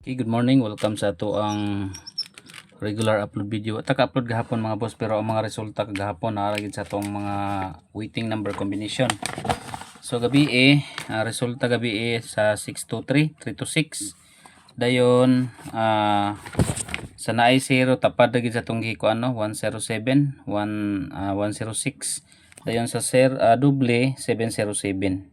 Okay, good morning. Welcome sa ato ang regular upload video. At ka-upload gahapon mga boss, pero ang mga resulta kagahapon naragid sa atong mga waiting number combination. So gabi resulta gabi sa 623, 326. Dayon sa naay 0 tapad lagi sa atong giko 107, 106. Dayon sa double 707.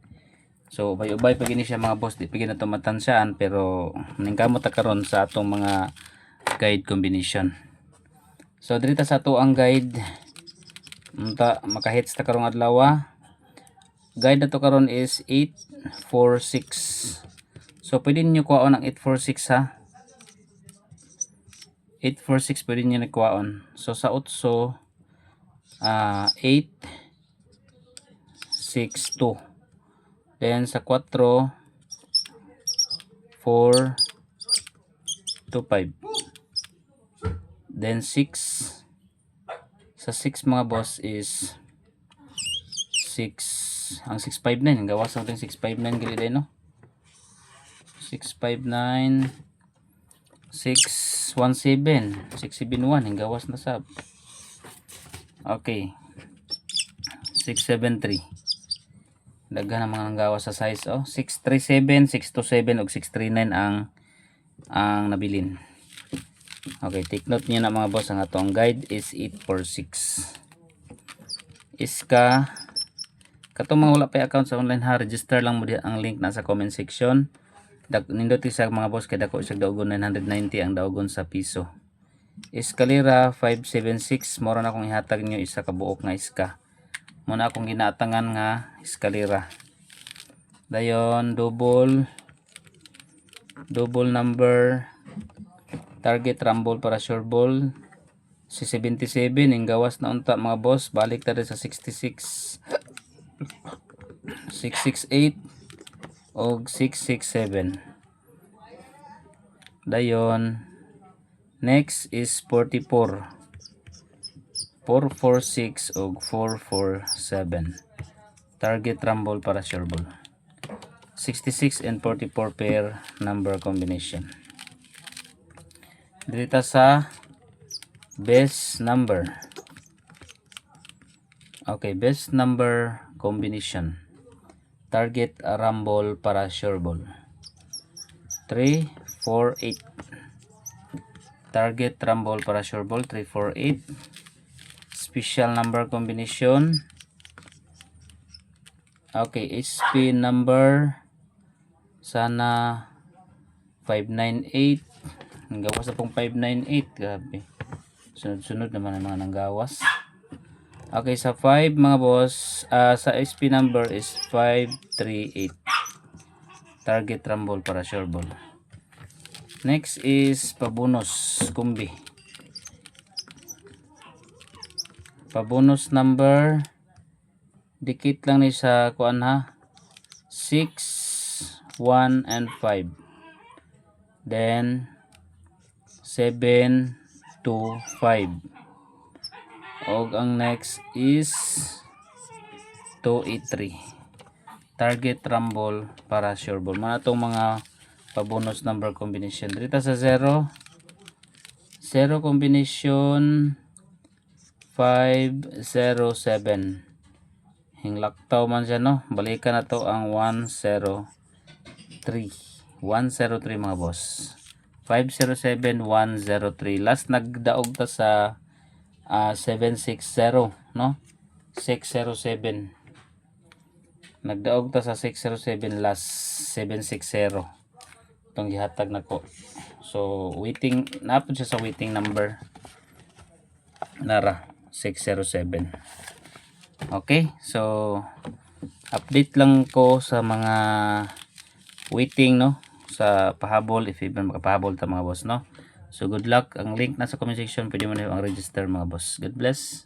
So ubay pag ini siya mga boss, di pagin na ito matansaan, pero ningkamot ta karon sa atong mga guide combination. So dito sa ato ang guide makahits ta karong adlaw. Guide na to karon is 846. So pwede niyo kuhaon ang 846 ha. 846 pwede niyo na kuhaon. So sa 8 862. Then sa 4 4 2 5. Then 6 sa 6 mga boss is 6 ang 659 ang gawas natin 659 gali din no. 659 617 671 ang gawas na sab. Okay. 673 daghan ang mga gawas sa size 637, 627 ug 639 ang nabilin. Okay, take note niyo na mga boss, ang atong guide is 846. Iska katong mga wala pa account sa online ha, register lang mo di ang link nasa comment section. Nindot sa mga boss kay dako sa daugon 990 ang daugon sa piso. Escalera 576 mora na akong ihatag niyo isa ka buok nga iska. Muna akong ginaatangan nga eskalera. Dayon double number target rumble para sure ball si 77 ang gawas na unta mga boss, balik ta sa 66 668 og 667. Dayon next is 44 446 og 447 target rumble para sure ball. 66 and 44 pair number combination. Dito sa best number. Okay, best number combination. Target rumble para sure ball. 3 4 8. Target rumble para sure ball 3 4 8. Special number combination. Okay, SP number sana 598. Ang gawas na pong 598. Grabe. Sunod-sunod naman ang mga nanggawas. Okay, sa 5 mga boss, sa SP number is 538. Target rumble para sure ball. Next is pabonus kumbi. Pabonus number dikit lang ni sa kuan ha. 6 1 and 5. Then 7 2 5. Og ang next is 283. Target rumble para sure ball. Mga itong mga pabonus number combination. Dito sa 0 combination 507. Hinglaktaw man siya no. Balikan na to ang 103. 103 mga boss. 507 103. Last nagdaog ta sa 760 no. 607. Nagdaog ta sa 607 last 760. Itong gihatag nako. So waiting napod siya sa waiting number. Nara 607. Okay, so update lang ko sa mga waiting no sa pahabol, if even makapahabol ta mga boss no. So good luck. Ang link nasa comment section, pwede mo na yung register mga boss. God bless.